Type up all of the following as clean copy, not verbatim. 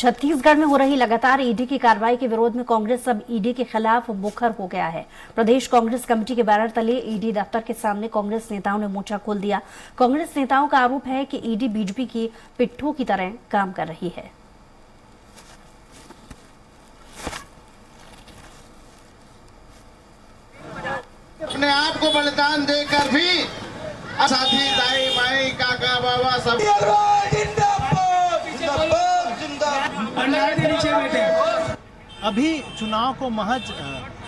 छत्तीसगढ़ में हो रही लगातार ईडी की कार्रवाई के विरोध में कांग्रेस अब ईडी के खिलाफ मुखर हो गया है। प्रदेश कांग्रेस कमेटी के बैनर तले ईडी दफ्तर के सामने कांग्रेस नेताओं ने मोर्चा खोल दिया। कांग्रेस नेताओं का आरोप है कि ईडी बीजेपी की पिट्ठू की तरह काम कर रही है। अपने आप को बलिदान देकर भी साथी दाई माई काका बाबा सब अभी चुनाव को महज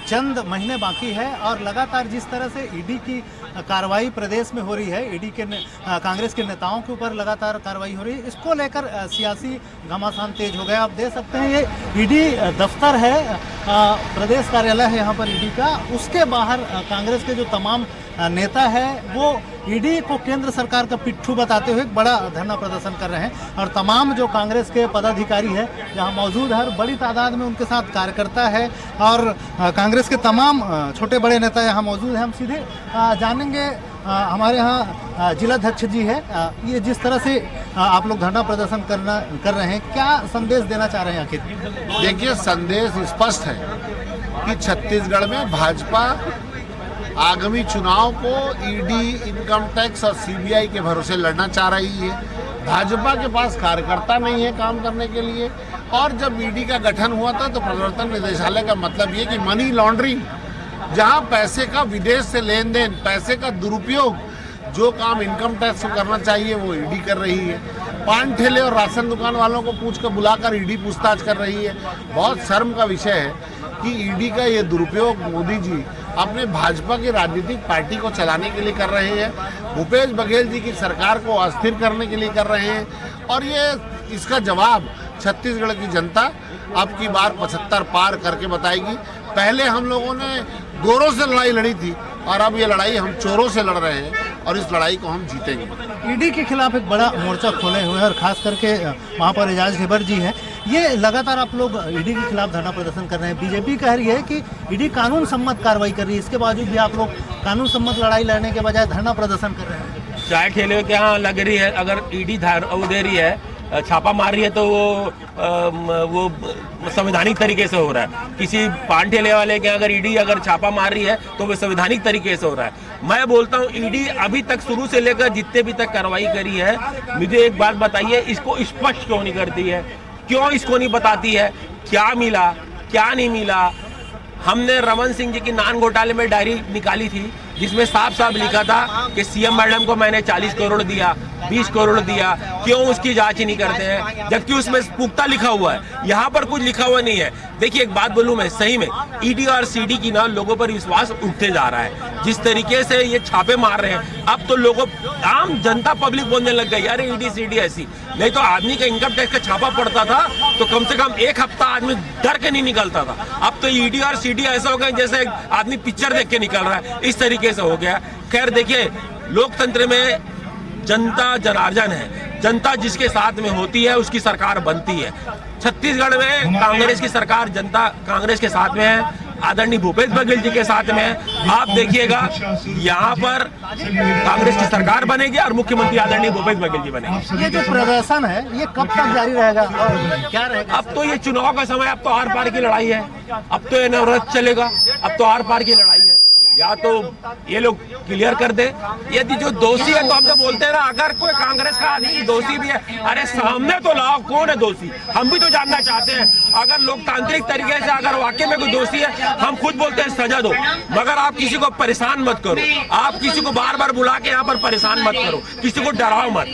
चंद महीने बाकी है और लगातार जिस तरह से ईडी की कार्रवाई प्रदेश में हो रही है, ईडी के कांग्रेस के नेताओं के ऊपर लगातार कार्रवाई हो रही है, इसको लेकर सियासी घमासान तेज हो गया। आप देख सकते हैं ये ईडी दफ्तर है, प्रदेश कार्यालय है यहाँ पर ईडी का। उसके बाहर कांग्रेस के जो तमाम नेता है वो ईडी को केंद्र सरकार का पिट्ठू बताते हुए एक बड़ा धरना प्रदर्शन कर रहे हैं और तमाम जो कांग्रेस के पदाधिकारी है यहाँ मौजूद है, बड़ी तादाद में उनके साथ कार्यकर्ता है और कांग्रेस के तमाम छोटे बड़े नेता यहाँ मौजूद हैं। हम सीधे जानेंगे, हमारे यहाँ जिलाध्यक्ष जी है, ये जिस तरह से आप लोग धरना प्रदर्शन कर रहे हैं, क्या संदेश देना चाह रहे हैं आखिर? देखिए, संदेश स्पष्ट है कि छत्तीसगढ़ में भाजपा आगामी चुनाव को ईडी, इनकम टैक्स और सीबीआई के भरोसे लड़ना चाह रही है। भाजपा के पास कार्यकर्ता नहीं है काम करने के लिए। और जब ईडी का गठन हुआ था तो प्रवर्तन निदेशालय का मतलब ये कि मनी लॉन्ड्रिंग, जहां पैसे का विदेश से लेन देन, पैसे का दुरुपयोग, जो काम इनकम टैक्स को करना चाहिए वो ईडी कर रही है। पान ठेले और राशन दुकान वालों को पूछ कर बुलाकर ईडी पूछताछ कर रही है। बहुत शर्म का विषय है कि ईडी का ये दुरुपयोग मोदी जी अपने भाजपा की राजनीतिक पार्टी को चलाने के लिए कर रहे हैं, भूपेश बघेल जी की सरकार को अस्थिर करने के लिए कर रहे हैं। और ये इसका जवाब छत्तीसगढ़ की जनता अब की बार 75 पार करके बताएगी। पहले हम लोगों ने गोरों से लड़ाई लड़ी थी और अब ये लड़ाई हम चोरों से लड़ रहे हैं और इस लड़ाई को हम जीतेंगे। ईडी के खिलाफ एक बड़ा मोर्चा खोले हुए हैं और खास करके वहाँ पर एजाज ढेबर जी हैं। ये लगातार आप लोग ईडी के खिलाफ धरना प्रदर्शन कर रहे हैं। बीजेपी कह रही है कि ईडी कानून सम्मत कार्रवाई कर रही है, इसके बावजूद भी आप लोग कानून सम्मत लड़ाई लड़ने के बजाय धरना प्रदर्शन कर रहे हैं। चाय ठेले के यहाँ लग रही है, अगर ईडी दे रही है, छापा मार रही है तो वो संवैधानिक तरीके से हो रहा है। किसी पान ठेले वाले के अगर ईडी अगर छापा मार रही है तो वो संवैधानिक तरीके से हो रहा है। मैं बोलता हूँ ईडी अभी तक शुरू से लेकर जितने भी तक कार्रवाई करी है, मुझे एक बात बताइए, इसको स्पष्ट क्यों नहीं करती है? क्यों इसको नहीं बताती है क्या मिला क्या नहीं मिला? हमने रमन सिंह जी की नान घोटाले में डायरी निकाली थी जिसमें साफ साफ लिखा था कि सीएम मैडम को मैंने 40 करोड़ दिया, 20 करोड़ दिया, क्यों उसकी जांच नहीं करते हैं? जबकि उसमें पुख्ता लिखा हुआ है, यहाँ पर कुछ लिखा हुआ नहीं है। देखिए एक बात बोलूं मैं, सही में ईडी और सीडी की ना लोगों पर विश्वास उठते जा रहा है। जिस तरीके से ये छापे मार रहे हैं, अब तो लोगों, आम जनता पब्लिक बोलने लग गई अरे ईडी सीडी ऐसी। नहीं तो आदमी का इनकम टैक्स का छापा पड़ता था तो कम से कम एक हफ्ता आदमी डर के नहीं निकलता था। अब तो ईडी और सीडी ऐसा हो गया जैसे आदमी पिक्चर देख के निकल रहा है, इस तरीके से हो गया। खैर देखिए, लोकतंत्र में जनता जनार्दन है, जनता जिसके साथ में होती है उसकी सरकार बनती है। छत्तीसगढ़ में कांग्रेस की सरकार, जनता कांग्रेस के साथ में है, आदरणीय भूपेश बघेल जी के साथ में है। आप देखिएगा यहाँ पर कांग्रेस की सरकार बनेगी और मुख्यमंत्री आदरणीय भूपेश बघेल जी बनेंगे। ये जो प्रदर्शन है ये कब तक जारी रहेगा और क्या रहेगा? अब तो ये चुनाव का समय, अब तो आर पार की लड़ाई है, अब तो ये नवरत चलेगा, अब तो आर पार की लड़ाई है। या तो ये लोग क्लियर कर दे, यदि जो दोषी है तो हम तो बोलते हैं ना, अगर कोई कांग्रेस का आदमी दोषी भी है, अरे सामने तो लाओ कौन है दोषी, हम भी तो जानना चाहते हैं। अगर लोकतांत्रिक तरीके से अगर वाकई में कोई दोषी है, हम खुद बोलते हैं सजा दो, मगर आप किसी को परेशान मत करो, आप किसी को बार बार बुला के यहाँ पर परेशान मत करो, किसी को डराओ मत।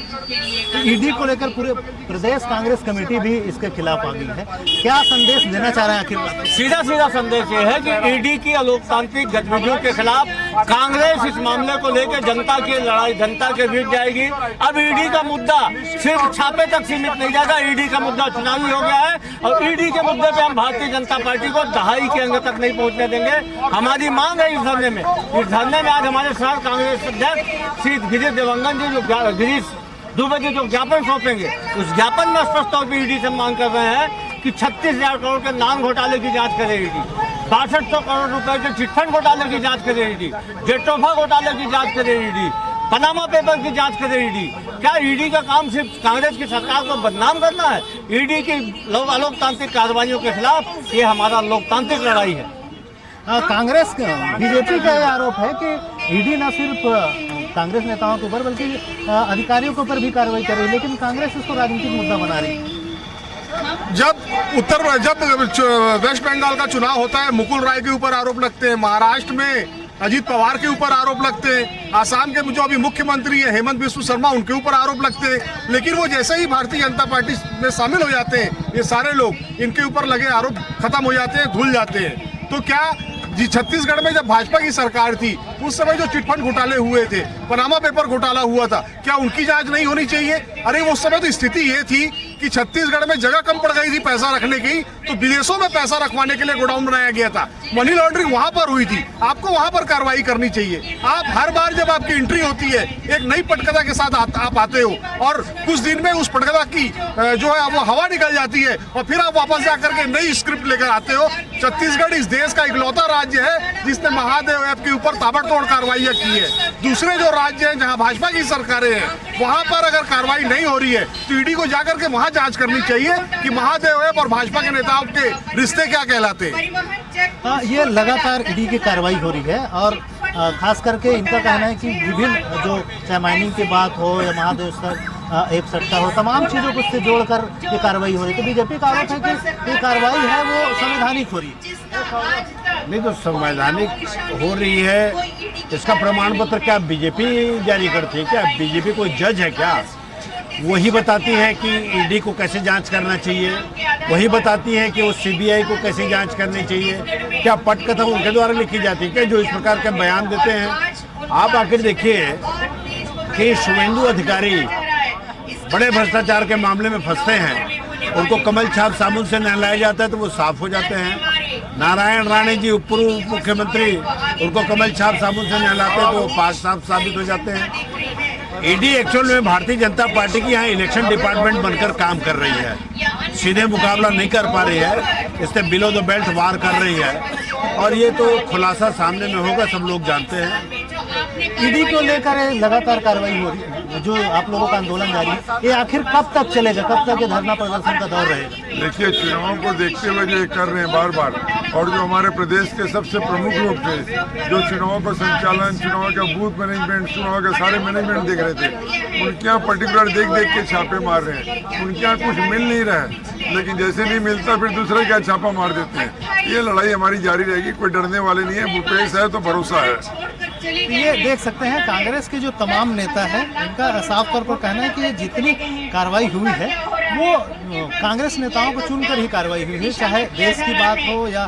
ईडी को लेकर पूरे प्रदेश कांग्रेस कमेटी भी इसके खिलाफ आ गई है, क्या संदेश देना चाह रहे हैं आखिर? सीधा सीधा संदेश ये है कि ईडी की अलोकतांत्रिक गतिविधियों के खिलाफ कांग्रेस इस मामले को लेकर जनता की लड़ाई, जनता के बीच जाएगी। अब ईडी का मुद्दा सिर्फ छापे तक सीमित नहीं जाएगा, ईडी का मुद्दा चुनावी हो गया है और ईडी के मुद्दे पे हम भारतीय जनता पार्टी को दहाई के अंग तक नहीं पहुंचने देंगे। हमारी मांग है इस धरने में, आज हमारे साथ कांग्रेस अध्यक्ष श्री गिरीश देवंगन जी, जो गिरीश दुबे जी जो ज्ञापन सौंपेंगे, उस ज्ञापन में स्पष्ट तौर पर ईडी से मांग कर रहे हैं कि 36,000 करोड़ के नान घोटाले की जांच करे ईडी, 6200 करोड़ रुपए के चिटफंड घोटाले की जांच करे ईडी, जेटोफा घोटाले की जांच करे ईडी, पनामा पेपर की जांच करे ईडी। क्या ईडी का काम सिर्फ कांग्रेस की सरकार को बदनाम करना है? ईडी की अलोकतांत्रिक कार्रवाइयों के खिलाफ ये हमारा लोकतांत्रिक लड़ाई है। कांग्रेस बीजेपी का यह आरोप है कि ईडी न सिर्फ कांग्रेस नेताओं के ऊपर बल्कि अधिकारियों के ऊपर भी कार्रवाई कर रही है, लेकिन कांग्रेस इसको राजनीतिक मुद्दा बना रही है। जब वेस्ट बंगाल का चुनाव होता है, मुकुल राय के ऊपर आरोप लगते हैं, महाराष्ट्र में अजीत पवार के ऊपर आरोप लगते हैं, आसाम के जो अभी मुख्यमंत्री है हेमंत बिस्वा शर्मा उनके ऊपर आरोप लगते हैं, लेकिन वो जैसे ही भारतीय जनता पार्टी में शामिल हो जाते हैं ये सारे लोग, इनके ऊपर लगे आरोप खत्म हो जाते हैं, धुल जाते हैं। तो क्या जी छत्तीसगढ़ में जब भाजपा की सरकार थी उस समय जो चिटफंड घोटाले हुए थे, पनामा पेपर घोटाला हुआ था, क्या उनकी जांच नहीं होनी चाहिए? अरे उस समय तो स्थिति ये थी कि छत्तीसगढ़ में जगह कम पड़ गई थी पैसा रखने की, तो विदेशों में पैसा रखवाने के लिए गोडाउन बनाया गया था, मनी लॉन्ड्रिंग वहां पर हुई थी, आपको वहां पर कार्रवाई करनी चाहिए। आप हर बार जब आपकी एंट्री होती है एक नई पटकथा के साथ आप आते हो और कुछ दिन में उस पटकथा की जो है वो हवा निकल जाती है और फिर आप वापस जाकर के नई स्क्रिप्ट लेकर आते हो। छत्तीसगढ़ इस देश का इकलौता राज्य है जिसने महादेव ऐप के ऊपर ताबड़तोड़ कार्रवाइयां की है। दूसरे जो राज्य हैं जहां भाजपा की सरकारें हैं वहां पर अगर कार्रवाई नहीं हो रही है तो ईडी को जाकर के वहां जांच करनी चाहिए कि महादेव ऐप और भाजपा के नेताओं के रिश्ते क्या कहलाते हैं। ये लगातार ईडी की कार्रवाई हो रही है और खास करके इनका कहना है कि विभिन्न जो चाहे माइनिंग की बात हो या महादेव सर ऐप सट्टा हो, तमाम चीज़ों को उससे जोड़कर ये कार्रवाई हो रही है। तो बीजेपी का आरोप है कि ये कार्रवाई है वो संवैधानिक हो रही है। नहीं तो संवैधानिक हो रही है, इसका प्रमाण पत्र क्या बीजेपी जारी करती है? क्या बीजेपी कोई जज है क्या? वही बताती है कि ईडी को कैसे जांच करना चाहिए, वही बताती है कि वो सीबीआई को कैसे जांच करनी चाहिए। क्या पटकथा उनके द्वारा लिखी जाती है क्या जो इस प्रकार के बयान देते हैं? आप आखिर देखिए कि शुभेंदु अधिकारी बड़े भ्रष्टाचार के मामले में फंसते हैं, उनको कमल छाप साबुन से नहलाया जाता है तो वो साफ हो जाते हैं। नारायण राणे जी पूर्व मुख्यमंत्री, उनको कमल छाप साबुन से नहलाते हैं तो वो पाक साफ साबित हो जाते हैं। ईडी एक्चुअल में भारतीय जनता पार्टी की यहाँ इलेक्शन डिपार्टमेंट बनकर काम कर रही है, सीधे मुकाबला नहीं कर पा रही है, इससे बिलो द बेल्ट वार कर रही है और ये तो खुलासा सामने में होगा, सब लोग जानते हैं। ईडी को लेकर लगातार कार्रवाई हो रही है, जो आप लोगों का आंदोलन जारी है, ये आखिर कब तक चलेगा? कब तक ये धरना प्रदर्शन का दौर रहेगा? देखिए, चुनाव को देखते हुए जो ये कर रहे हैं बार बार, और जो हमारे प्रदेश के सबसे प्रमुख लोग थे जो चुनाव का संचालन, चुनाव का बूथ मैनेजमेंट, चुनाव के सारे मैनेजमेंट देख रहे थे, उनके यहाँ पर्टिकुलर देख देख के छापे मार रहे हैं। उनके यहाँ कुछ मिल नहीं रहा है, लेकिन जैसे नहीं मिलता फिर दूसरे क्या छापा मार देते हैं। ये लड़ाई हमारी जारी रहेगी, कोई डरने वाले नहीं है। भूपेश है तो भरोसा है। ये देख सकते हैं कांग्रेस के जो तमाम नेता हैं इनका साफ तौर पर कहना है कि जितनी कार्रवाई हुई है वो कांग्रेस नेताओं को चुनकर ही कार्रवाई हुई है, चाहे देश की बात हो या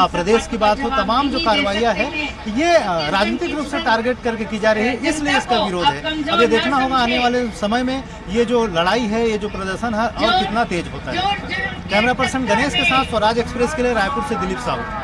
प्रदेश की बात हो। तमाम जो कार्रवाइयाँ हैं ये राजनीतिक रूप से टारगेट करके की जा रही है, इसलिए इसका विरोध है। अब ये देखना होगा आने वाले समय में ये जो लड़ाई है, ये जो प्रदर्शन है और कितना तेज होता है। कैमरा पर्सन गणेश के साथ स्वराज एक्सप्रेस के लिए रायपुर से दिलीप साहू।